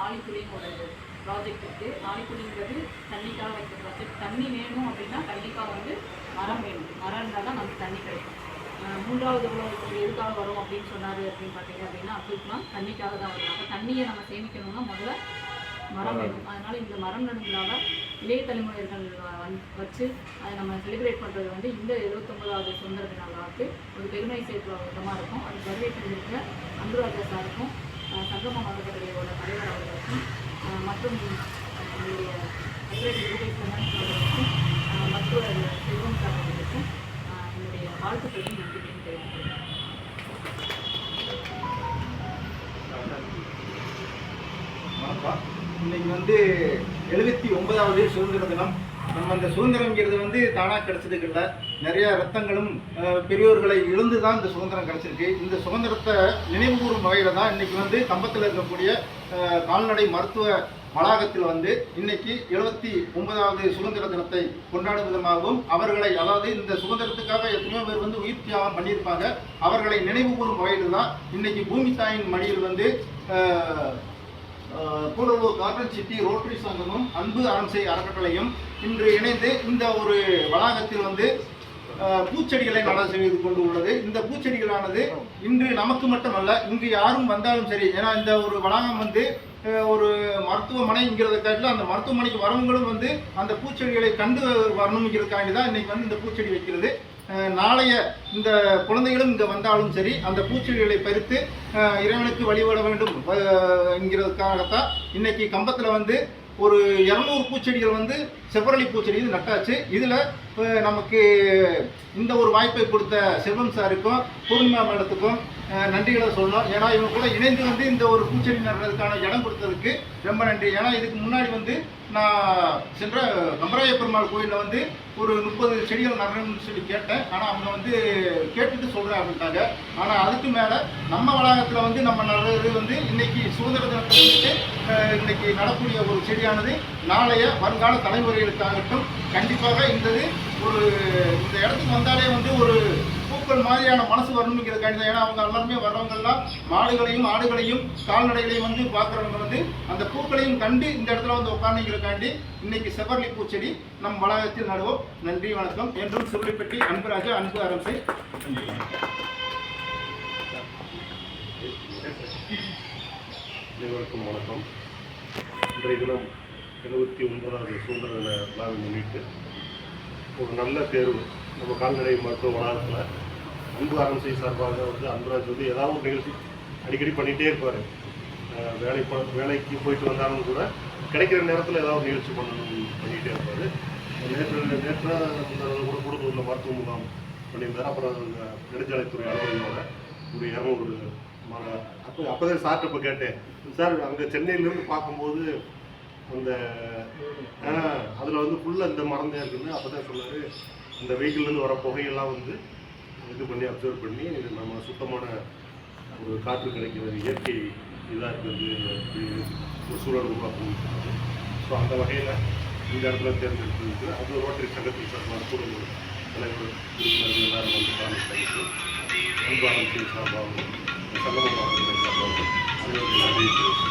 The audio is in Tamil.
ஆழிக்குடின்னு ஒரு ப்ராஜெக்ட் இருக்குது. ஆழிக்குடிங்கிறது தண்ணிக்காக வைக்கிற ப்ராஜெக்ட். தண்ணி வேணும் அப்படின்னா கண்டிப்பாக மரம் வேணும். மரம் இருந்தால் தான் நமக்கு தண்ணி கிடைக்கும். மூன்றாவது உலகத்துக்கு எதுக்காக வரும் அப்படின்னு சொன்னார் அப்படின்னு பார்த்தீங்க அப்படின்னா அப்துல் கலாம் தண்ணிக்காக தான் வரும். அப்போ தண்ணியை நம்ம சேமிக்கணும்னா முதல்ல மரம் வேணும். அதனால் இந்த மரம் நடுறதுனால இளைய தலைமுறைகள் வச்சு அதை நம்ம செலிப்ரேட் பண்ணுறது இந்த 79வது சுதந்திர தின விழாவுக்கு ஒரு பெருமை சேர்க்கிற விதமாக இருக்கும். அது வருகை தந்திருக்கிற அன்புராஜா சாருக்கும் சங்கம மதக்கட்டளையோட தலைவர் அவர்களுக்கும் மற்றும் நம்முடைய அவர்களுக்கும் மருத்துவ செல்வம் சார் அவர்களுக்கும் என்னுடைய வாழ்த்துக்களையும் நன்றிகளையும் தெரிவிக்கிறேன். இன்னைக்கு 79வது சுதந்திர தினம். நம்ம அந்த சுதந்திரங்கிறது தானாக கிடைச்சதுக்கு இல்லை, நிறைய ரத்தங்களும் பெரியோர்களை இழந்து தான் இந்த சுதந்திரம் கிடைச்சிருக்கு. இந்த சுதந்திரத்தை நினைவுகூறும் வகையில் தான் இன்னைக்கு கம்பத்தில் இருக்கக்கூடிய கால்நடை மருத்துவ வளாகத்தில் இன்னைக்கு 79வது சுதந்திர தினத்தை கொண்டாடும் விதமாகவும் அவர்களை, அதாவது இந்த சுதந்திரத்துக்காக எத்தனையோ பேர் உயிர் தியாகம் பண்ணியிருப்பாங்க, அவர்களை நினைவுகூறும் வகையில் தான் இன்னைக்கு பூமி தாயின் மடியில் கூடலூர் கார்டன் சிட்டி ரோட்டரி சங்கமும் அன்பு அரண்சை அறக்கட்டளையும் இன்று இணைந்து இந்த ஒரு வளாகத்தில் பூச்செடிகளை நட செய்து கொண்டு உள்ளது. இந்த பூச்செடிகளானது இன்று நமக்கு மட்டுமல்ல, இங்கு யாரும் வந்தாலும் சரி, ஏன்னா இந்த ஒரு வளாகம் ஒரு மருத்துவமனைங்கிறத காட்டில் அந்த மருத்துவமனைக்கு வரவங்களும் அந்த பூச்செடிகளை கண்டு வரணுங்கிறதுக்காண்டி தான் இன்னைக்கு இந்த பூச்செடி வைக்கிறது. நாளைய இந்த குழந்தைகளும் இங்கே வந்தாலும் சரி, அந்த பூச்செடிகளை பறித்து இறைவனுக்கு வழிபட வேண்டும் என்கிறதுக்காகத்தான் இன்னைக்கு கம்பத்தில் ஒரு 200 பூச்செடிகள் செவ்வரளி பூச்செடி நட்டாச்சு. இதில் நமக்கு இந்த ஒரு வாய்ப்பை கொடுத்த செல்வம் சாருக்கும் பூர்ணிமா மேடத்துக்கும் நன்றிகளை சொல்லணும். ஏன்னா இவங்க கூட இணைந்து இந்த ஒரு பூச்செடி நடுறதுக்கான இடம் கொடுத்ததுக்கு ரொம்ப நன்றி. ஏன்னா இதுக்கு முன்னாடி நான் சென்ற கம்பராய பெருமாள் கோயிலில் ஒரு 30 செடிகள் நடணும்னு சொல்லி கேட்டேன். ஆனால் அவங்க கேட்டுட்டு சொல்கிறேன் அப்படின்ட்டாங்க. ஆனால் அதுக்கு மேலே நம்ம வளாகத்தில் நம்ம நடுறது இன்னைக்கு சுதந்திர தினத்தை இன்னைக்கு நடக்கூடிய ஒரு செடியானது நாளைய வருங்கால தலைமுறைகளுக்காகட்டும் கண்டிப்பாக இந்த இடத்துக்கு வந்தாலே ஒரு பூக்கள் மாதிரியான மனசு வரணுங்கிறதுக்காண்டி தான். ஏன்னா அவங்க எல்லாருமே வர்றவங்கெல்லாம் மாடுகளையும் ஆடுகளையும் கால்நடைகளையும் பார்க்குறவங்க அந்த பூக்களையும் கண்டு இந்த இடத்துல உட்காந்துங்கிறதுக்காண்டி இன்னைக்கு செவ்வரளி பூச்செடி நம் வளாகத்தில் நடுவோம். நன்றி, வணக்கம். என்றும் சுருளிப்பட்டி அன்புராஜா, அன்பு அரசை. அனைவருக்கும் வணக்கம். இன்றைய தினம் 79வது சுதந்திர தின விழாவை முன்னிட்டு ஒரு நல்ல தேர்வு நம்ம கால்நடை மருத்துவ வளாகத்தில் அன்பு அரண்சை சார்பாக அன்புராஜ் ஏதாவது ஒரு நிகழ்ச்சி அடிக்கடி பண்ணிகிட்டே இருப்பார். வேலைக்கு போயிட்டு வந்தாலும் கூட கிடைக்கிற நேரத்தில் ஏதாவது நிகழ்ச்சி பண்ணிக்கிட்டே இருப்பார். நேற்று கூட கூடலூரில் மருத்துவ முகாம் பண்ணியிருந்தார். அப்புறம் நெடுஞ்சாலைத்துறை அலுவலர்களோட ஒரு 200 அப்போதான் சார்ட்ட இப்போ கேட்டேன், சார் அங்கே சென்னையிலேருந்து பார்க்கும்போது அந்த அதில் ஃபுல்லாக இந்த மரம் தான் இருக்குன்னு. அப்போ தான் சொன்னார், இந்த வெஹிக்கிள்லேருந்து வர புகையெல்லாம் இது பண்ணி அப்சர்வ் பண்ணி நம்ம சுத்தமான ஒரு காற்று கிடைக்கிறது, இயற்கை இதாக இருக்கிறது, ஒரு சூழல் உருவாக்கணும்னு சொன்னார். ஸோ அந்த வகையில் இந்த இடத்துல தேர்ந்தெடுத்து அது ரோட்டரி சங்கத்தின் சார்பாக கூடலூர் தலைவர் உறுப்பினர்கள் எல்லாரும் காரணம் அன்பு அரண்சை சார்பாகவும் சங்கம மாவட்டத்தின் சார்பாகவும் அனைவரும் அறிவித்து